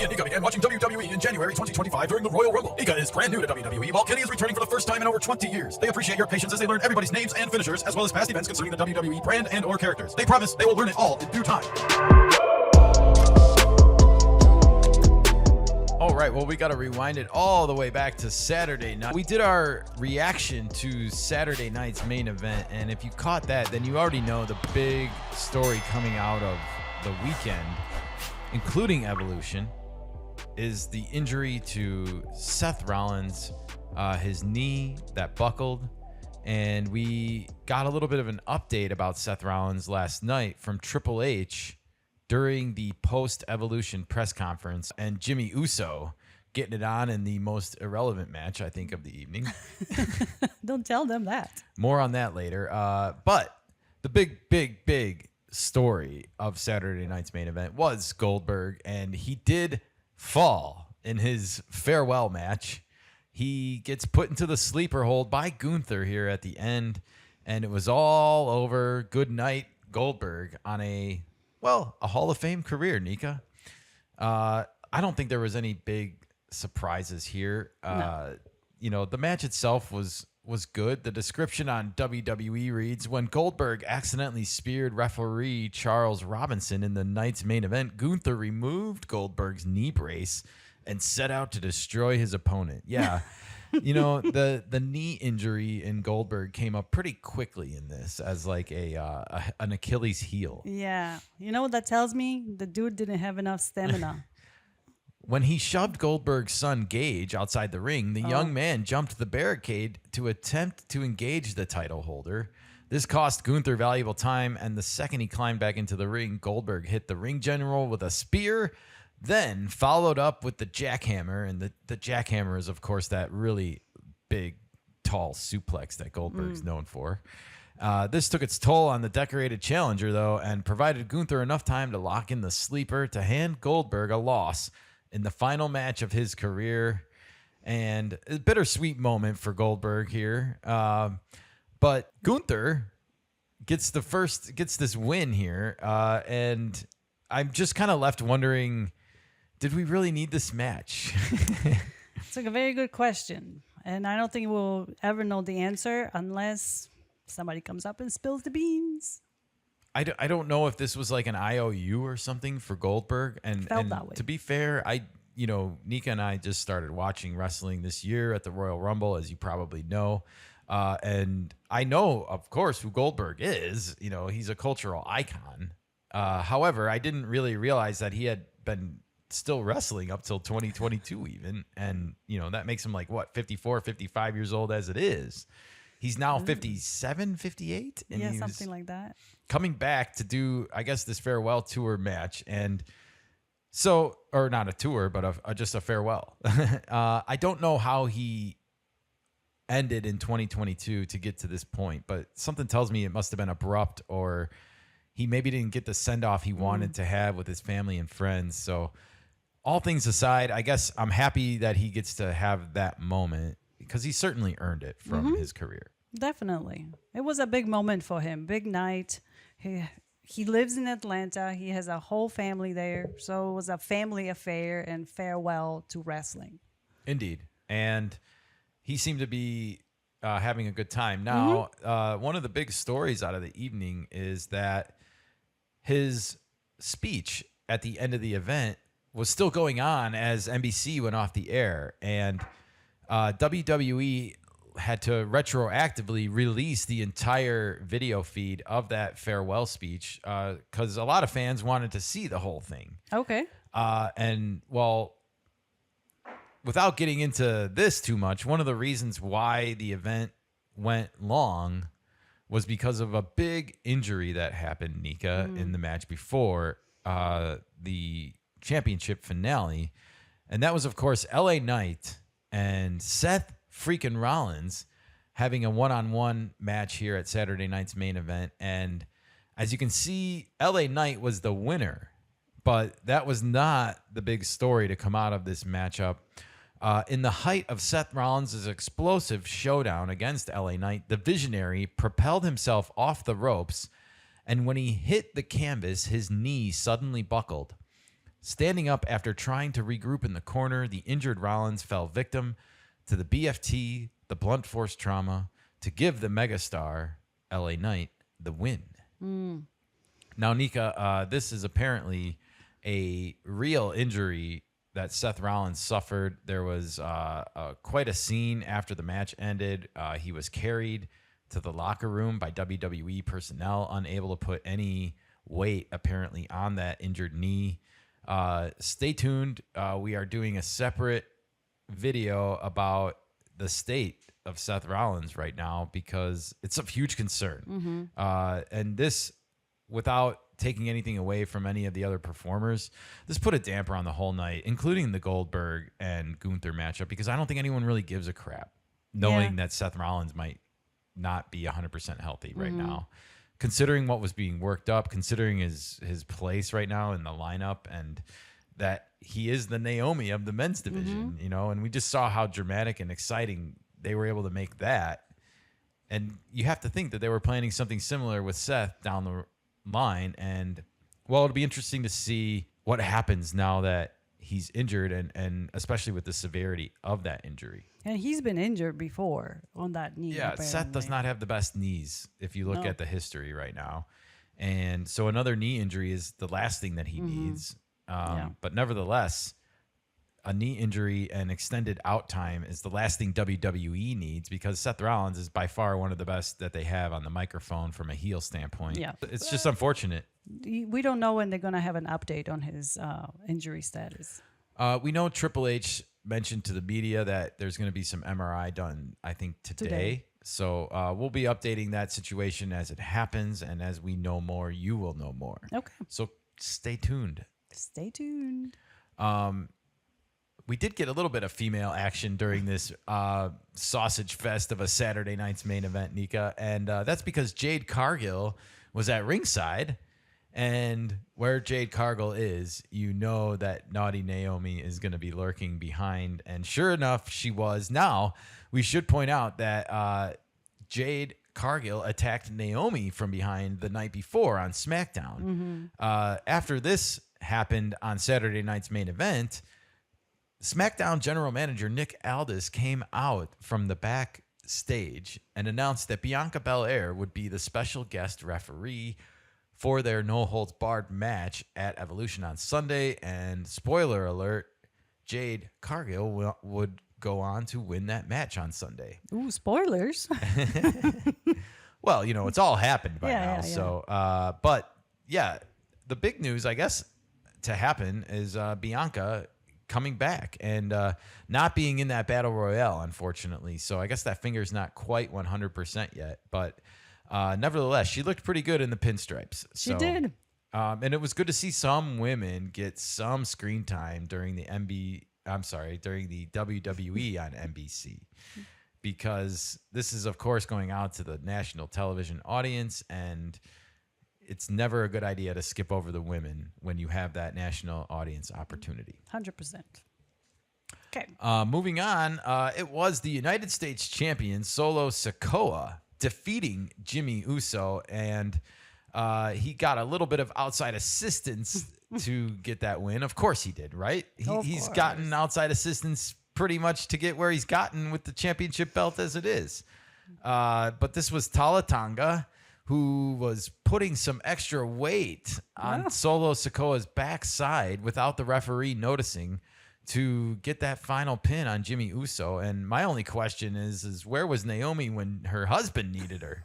and Ika began watching WWE in January 2025 during the Royal Rumble. Ika is brand new to WWE, while Kenny is returning for the first time in over 20 years. They appreciate your patience as they learn everybody's names and finishers, as well as past events concerning the WWE brand and or characters. They promise they will learn it all in due time. All right, well, we got to rewind it all the way back to Saturday night. We did our reaction to Saturday night's main event, and if you caught that, then you already know the big story coming out of the weekend, including Evolution, is the injury to Seth Rollins, his knee that buckled. And we got a little bit of an update about Seth Rollins last night from Triple H during the post-Evolution press conference, and Jimmy Uso getting it on in the most irrelevant match, I think, of the evening. Don't tell them that. More on that later. But the big story of Saturday night's main event was Goldberg, and he did fall in his farewell match. He gets put into the sleeper hold by Gunther here at the end, and it was all over. Good night, Goldberg, on a Hall of Fame career, Nika. I don't think there was any big surprises here. No. You know, the match itself was good. The description on WWE reads, when Goldberg accidentally speared referee Charles Robinson in the night's main event, Gunther removed Goldberg's knee brace and set out to destroy his opponent. Yeah. You know, the knee injury in Goldberg came up pretty quickly in this as like an Achilles heel. Yeah. You know what that tells me? The dude didn't have enough stamina. When he shoved Goldberg's son Gage outside the ring, the young man jumped the barricade to attempt to engage the title holder. This cost Gunther valuable time, and the second he climbed back into the ring, Goldberg hit the ring general with a spear, then followed up with the jackhammer, and the jackhammer is, of course, that really big, tall suplex that Goldberg's known for. This took its toll on the decorated challenger, though, and provided Gunther enough time to lock in the sleeper to hand Goldberg a loss in the final match of his career. And a bittersweet moment for Goldberg here. But Gunther gets this win here, and I'm just kind of left wondering, did we really need this match? It's like a very good question. And I don't think we'll ever know the answer unless somebody comes up and spills the beans. I don't know if this was like an IOU or something for Goldberg. And that way. To be fair, Nika and I just started watching wrestling this year at the Royal Rumble, as you probably know. And I know, of course, who Goldberg is. You know, he's a cultural icon. However, I didn't really realize that he had been still wrestling up till 2022 even. And, you know, that makes him like, 54, 55 years old as it is. He's now 57, 58. And yeah, something like that. Coming back to do, I guess, this farewell tour match. And so, or not a tour, but just a farewell. I don't know how he ended in 2022 to get to this point, but something tells me it must have been abrupt, or he maybe didn't get the send-off he wanted to have with his family and friends. So all things aside, I guess I'm happy that he gets to have that moment, because he certainly earned it from his career. Definitely. It was a big moment for him. Big night. He lives in Atlanta. He has a whole family there. So it was a family affair and farewell to wrestling. Indeed. And he seemed to be having a good time. Now, one of the big stories out of the evening is that his speech at the end of the event was still going on as NBC went off the air. And WWE had to retroactively release the entire video feed of that farewell speech because a lot of fans wanted to see the whole thing. Okay. And, well, without getting into this too much, one of the reasons why the event went long was because of a big injury that happened, Nika, in the match before the championship finale. And that was, of course, LA Knight and Seth freaking Rollins having a one-on-one match here at Saturday night's main event. And as you can see, LA Knight was the winner, but that was not the big story to come out of this matchup. In the height of Seth Rollins' explosive showdown against LA Knight, the Visionary propelled himself off the ropes, and when he hit the canvas, his knee suddenly buckled. Standing up after trying to regroup in the corner, the injured Rollins fell victim to the BFT, the blunt force trauma, to give the megastar, LA Knight, the win. Now, Nika, this is apparently a real injury that Seth Rollins suffered. There was quite a scene after the match ended. He was carried to the locker room by WWE personnel, unable to put any weight apparently on that injured knee. Stay tuned. We are doing a separate video about the state of Seth Rollins right now because it's of huge concern. And this, without taking anything away from any of the other performers, this put a damper on the whole night, including the Goldberg and Gunther matchup, because I don't think anyone really gives a crap knowing that Seth Rollins might not be 100% healthy right now. Considering what was being worked up, considering his place right now in the lineup, and that he is the Naomi of the men's division, you know, and we just saw how dramatic and exciting they were able to make that. And you have to think that they were planning something similar with Seth down the line. And, well, it'll be interesting to see what happens now that he's injured, and especially with the severity of that injury. And he's been injured before on that knee. Yeah, apparently. Seth does not have the best knees if you look at the history right now. And so another knee injury is the last thing that he needs. But nevertheless, a knee injury and extended out time is the last thing WWE needs, because Seth Rollins is by far one of the best that they have on the microphone from a heel standpoint. Yeah. It's just unfortunate. We don't know when they're going to have an update on his injury status. We know Triple H mentioned to the media that there's going to be some MRI done, I think, today. So we'll be updating that situation as it happens. And as we know more, you will know more. Okay. So stay tuned. Stay tuned. We did get a little bit of female action during this sausage fest of a Saturday night's main event, Nika. And that's because Jade Cargill was at ringside. And where Jade Cargill is, you know that naughty Naomi is going to be lurking behind. And sure enough, she was. Now, we should point out that Jade Cargill attacked Naomi from behind the night before on SmackDown. After this happened on Saturday night's main event, SmackDown general manager Nick Aldis came out from the backstage and announced that Bianca Belair would be the special guest referee for their no-holds-barred match at Evolution on Sunday. And spoiler alert, Jade Cargill would go on to win that match on Sunday. Ooh, spoilers. Well, you know, it's all happened by now. Yeah. So, but yeah, the big news, I guess, to happen is Bianca coming back and not being in that battle royale, unfortunately. So I guess that finger's not quite 100% yet, but nevertheless, she looked pretty good in the pinstripes. She did. And it was good to see some women get some screen time during the during the WWE on NBC, because this is, of course, going out to the national television audience, and it's never a good idea to skip over the women when you have that national audience opportunity. 100%. Okay. Moving on, it was the United States champion Solo Sikoa defeating Jimmy Uso, and he got a little bit of outside assistance to get that win. Of course he did, right? He's gotten outside assistance pretty much to get where he's gotten with the championship belt as it is. But this was Talatanga, who was putting some extra weight on Solo Sikoa's backside without the referee noticing to get that final pin on Jimmy Uso. And my only question is where was Naomi when her husband needed her?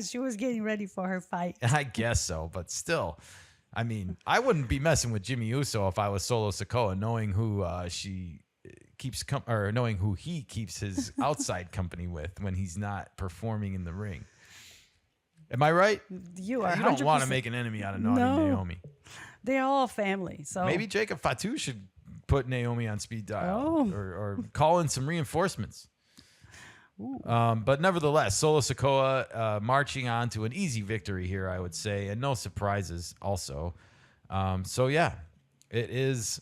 She was getting ready for her fight. I guess so, but still, I mean, I wouldn't be messing with Jimmy Uso if I was Solo Sikoa, knowing who knowing who he keeps his outside company with when he's not performing in the ring. Am I right? You are. You don't want to make an enemy out of naughty Naomi. They're all family. So maybe Jacob Fatu should put Naomi on speed dial or call in some reinforcements. But nevertheless, Solo Sikoa marching on to an easy victory here, I would say, and no surprises also. So, yeah, it is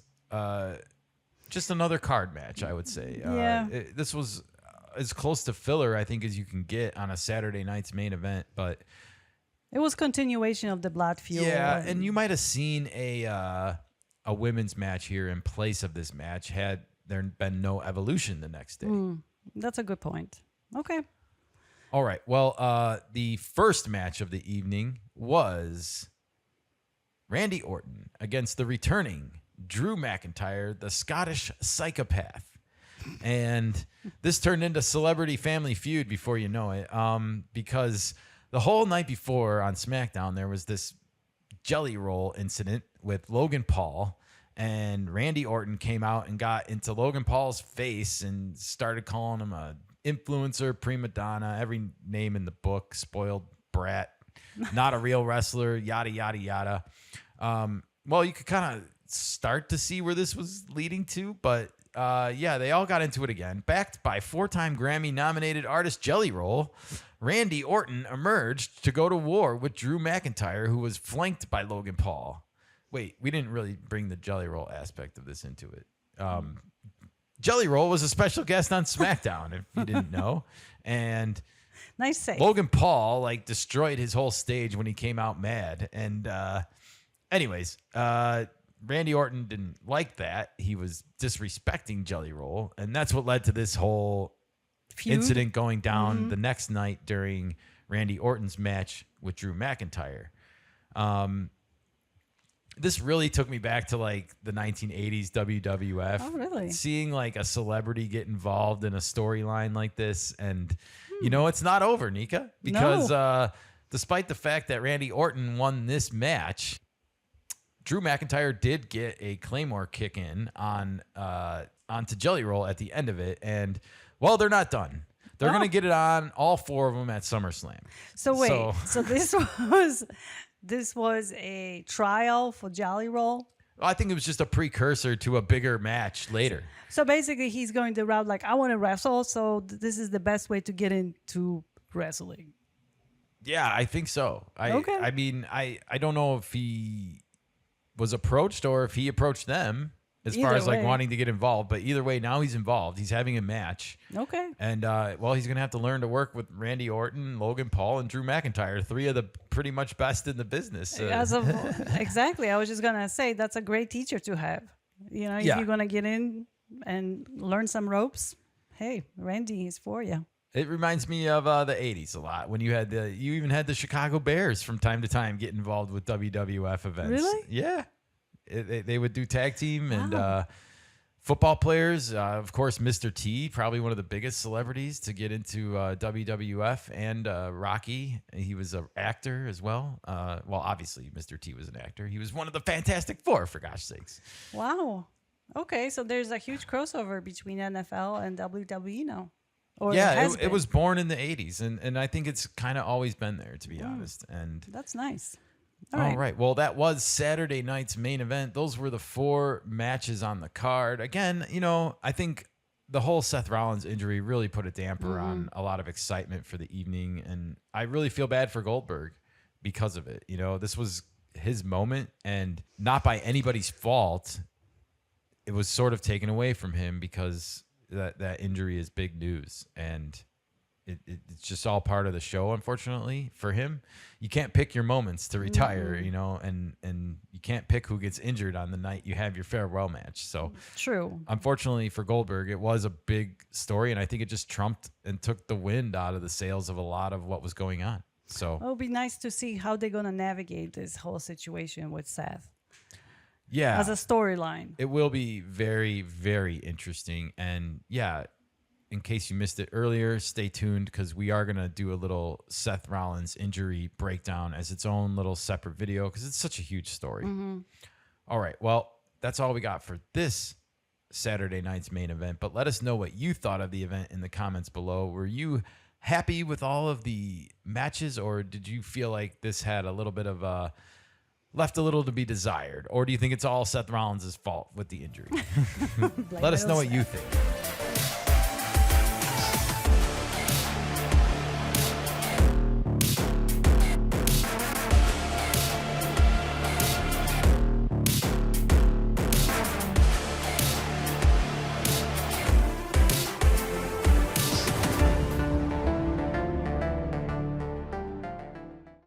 just another card match, I would say. This was as close to filler, I think, as you can get on a Saturday night's main event, but it was continuation of the Blood Feud. Yeah, and you might have seen a a women's match here in place of this match had there been no Evolution the next day. That's a good point. Okay. All right. Well, the first match of the evening was Randy Orton against the returning Drew McIntyre, the Scottish psychopath. And this turned into Celebrity Family Feud before you know it, because the whole night before on SmackDown, there was this jelly roll incident with Logan Paul, and Randy Orton came out and got into Logan Paul's face and started calling him a influencer, prima donna, every name in the book, spoiled brat, not a real wrestler, yada, yada, yada. Well, you could kind of start to see where this was leading to, but yeah, they all got into it again. Backed by 4-time Grammy-nominated artist Jelly Roll, Randy Orton emerged to go to war with Drew McIntyre, who was flanked by Logan Paul. Wait, we didn't really bring the Jelly Roll aspect of this into it. Jelly Roll was a special guest on SmackDown, if you didn't know. And nice save. Logan Paul like destroyed his whole stage when he came out mad. And anyways, Randy Orton didn't like that. He was disrespecting Jelly Roll, and that's what led to this whole incident going down the next night during Randy Orton's match with Drew McIntyre. This really took me back to like the 1980s WWF. Oh, really? Seeing like a celebrity get involved in a storyline like this. And, you know, it's not over, Nika, because despite the fact that Randy Orton won this match, Drew McIntyre did get a Claymore kick in onto Jelly Roll at the end of it. And, well, they're not done. They're going to get it on all 4 of them at SummerSlam. So wait, so this was a trial for Jelly Roll? I think it was just a precursor to a bigger match later. So basically he's going the route like, I want to wrestle, so this is the best way to get into wrestling. Yeah, I think so. Okay. I mean, I don't know if he was approached or if he approached them as far as like wanting to get involved, but either way, now he's involved. He's having a match. Okay. And well, he's gonna have to learn to work with Randy Orton, Logan Paul, and Drew McIntyre, 3 of the pretty much best in the business. Exactly. I was just gonna say that's a great teacher to have. You know, if you're gonna get in and learn some ropes, hey, Randy is for you. It reminds me of the 80s a lot when you even had the Chicago Bears from time to time get involved with WWF events. Really? Yeah. They would do tag team and football players. Of course, Mr. T, probably one of the biggest celebrities to get into WWF, and Rocky. He was an actor as well. Well, obviously, Mr. T was an actor. He was one of the Fantastic Four, for gosh sakes. Wow. Okay, so there's a huge crossover between NFL and WWE now. Or yeah, it was born in the 80s, and I think it's kind of always been there, to be honest. And that's nice. All right. Well, that was Saturday night's main event. Those were the 4 matches on the card. Again, you know, I think the whole Seth Rollins injury really put a damper on a lot of excitement for the evening, and I really feel bad for Goldberg because of it. You know, this was his moment, and not by anybody's fault. It was sort of taken away from him because that injury is big news, and it's just all part of the show, unfortunately, for him. You can't pick your moments to retire, you know, and you can't pick who gets injured on the night you have your farewell match. So true. Unfortunately for Goldberg, it was a big story, and I think it just trumped and took the wind out of the sails of a lot of what was going on. So it'll be nice to see how they're going to navigate this whole situation with Seth. Yeah. As a storyline. It will be very, very interesting. And yeah, in case you missed it earlier, stay tuned because we are going to do a little Seth Rollins injury breakdown as its own little separate video because it's such a huge story. All right. Well, that's all we got for this Saturday night's main event. But let us know what you thought of the event in the comments below. Were you happy with all of the matches, or did you feel like this had a little bit of left a little to be desired? Or do you think it's all Seth Rollins' fault with the injury? Let us know what you think.